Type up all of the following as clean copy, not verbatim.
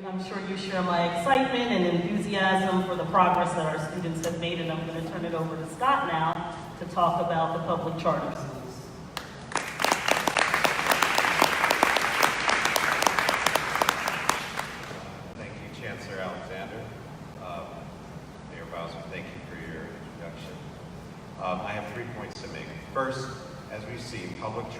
I'm sure you share my excitement and enthusiasm for the progress that our students have made, and I'm going to turn it over to Scott now to talk about the public charter schools. Thank you, Chancellor Alexander. Mayor Bowser, thank you for your introduction. I have 3 points to make. First, as we've seen, public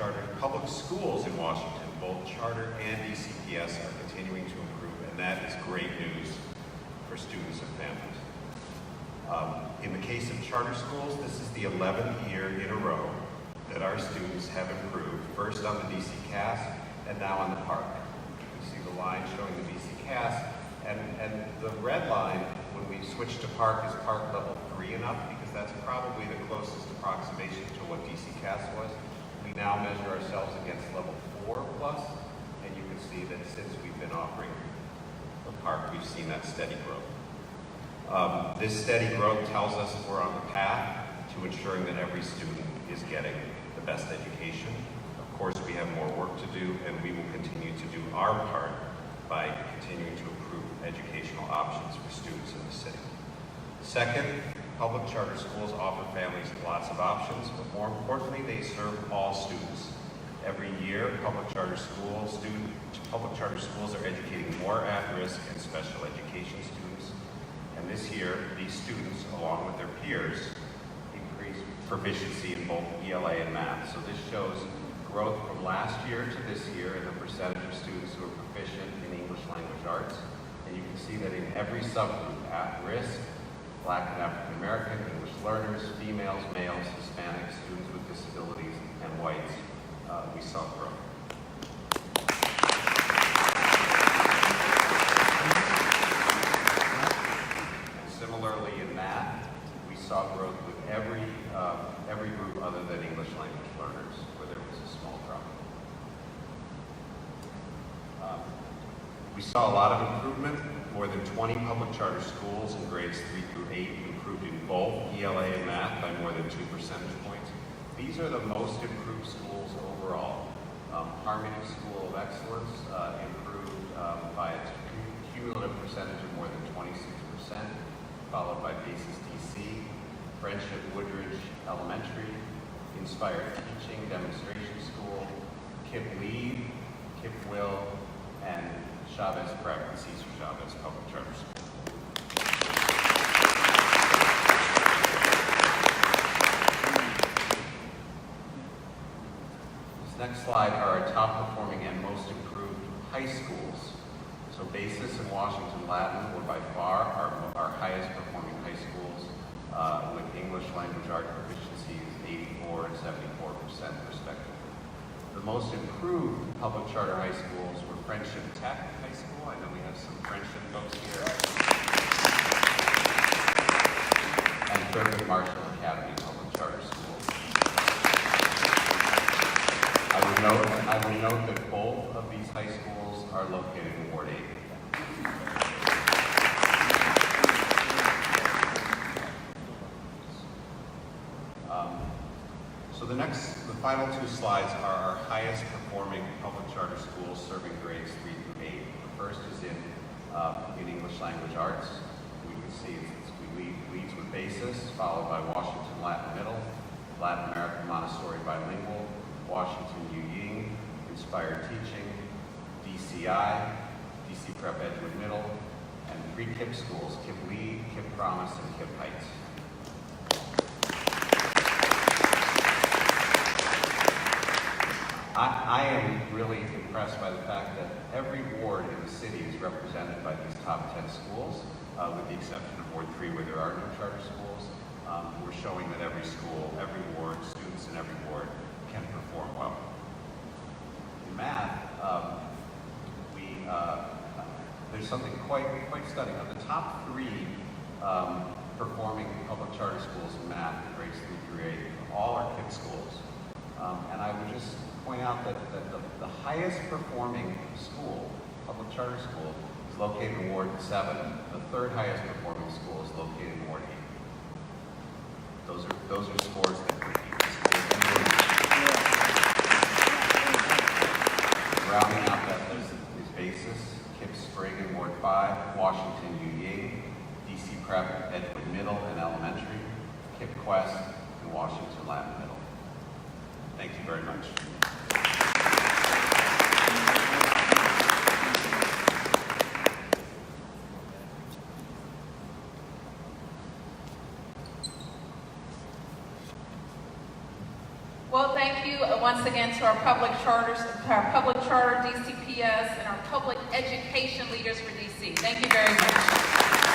schools in Washington, both charter and DCPS, are continuing to improve, and that is great news for students and families. In the case of charter schools, this is the 11th year in a row that our students have improved, first on the DC CAS and now on the PARCC. You see the line showing the DC CAS, and the red line, when we switch to PARCC, is PARCC level 3 and up, because that's probably the closest approximation to what DC CAS was. We now measure ourselves against level 4 plus, and you can see that since we've been offering the PARCC, we've seen that steady growth. This steady growth tells us we're on the path to ensuring that every student is getting the best education. Of course, we have more work to do, and we will continue to do our part by continuing to improve educational options for students in the city. Second, public charter schools offer families lots of options, but more importantly, they serve all students. Every year, public charter schools are educating more at-risk and special education students. And this year, these students, along with their peers, increase proficiency in both ELA and math. So this shows growth from last year to this year in the percentage of students who are proficient in English language arts. And you can see that in every subgroup, at-risk, Black and African American, English learners, females, males, Hispanics, students with disabilities, and whites, we saw growth. And similarly in math, we saw growth with every group other than English language learners, where there was a small drop. We saw a lot of improvement. More than 20 public charter schools in grades 3 through 8 improved in both ELA and math by more than 2 percentage points. These are the most improved schools overall. Harmony School of Excellence improved by a cumulative percentage of more than 26%, followed by Basis DC, Friendship Woodridge Elementary, Inspired Teaching Demonstration School, KIP Lead, KIP Will, and Chavez Prep and Cesar Chavez Public Charter School. This next slide are our top performing and most improved high schools. So Basis and Washington Latin were by far our highest performing high schools with English language art proficiencies 84 and 74% respectively. The most improved public charter high schools were Friendship Tech High School. I know we have some Friendship folks here. And Thurgood Marshall Academy Public Charter School. I will note that both of these high schools are located in Ward 8. So the final 2 slides are our highest performing public charter schools serving grades 3 through 8. The first is in English language arts. We can see we leads with Basis, followed by Washington Latin Middle, Latin American Montessori Bilingual, Washington U Ying, Inspired Teaching, DCI, DC Prep Edgewood Middle, and 3 KIP schools, KIP Lead, KIP Promise, and KIP Heights. I am really impressed by the fact that every ward in the city is represented by these top 10 schools, with the exception of Ward 3 where there are no charter schools. We're showing that every school, every ward, students in every ward can perform well. In math, there's something quite stunning. Of the top 3 performing public charter schools in math, grades 3 through 8, all are KIP schools. And I would just point out that the highest performing school, public charter school, is located in Ward 7. The 3rd highest performing school is located in Ward 8. Those are scores that compete with schools. Rounding out that list is Basis, KIP Spring in Ward 5, Washington UVA, DC Prep, Edgewood Middle and Elementary, Kip Quest, and Washington Latin Middle. Thank you very much. Well, thank you once again to our public charters, our public charter DCPS, and our public education leaders for DC. Thank you very much.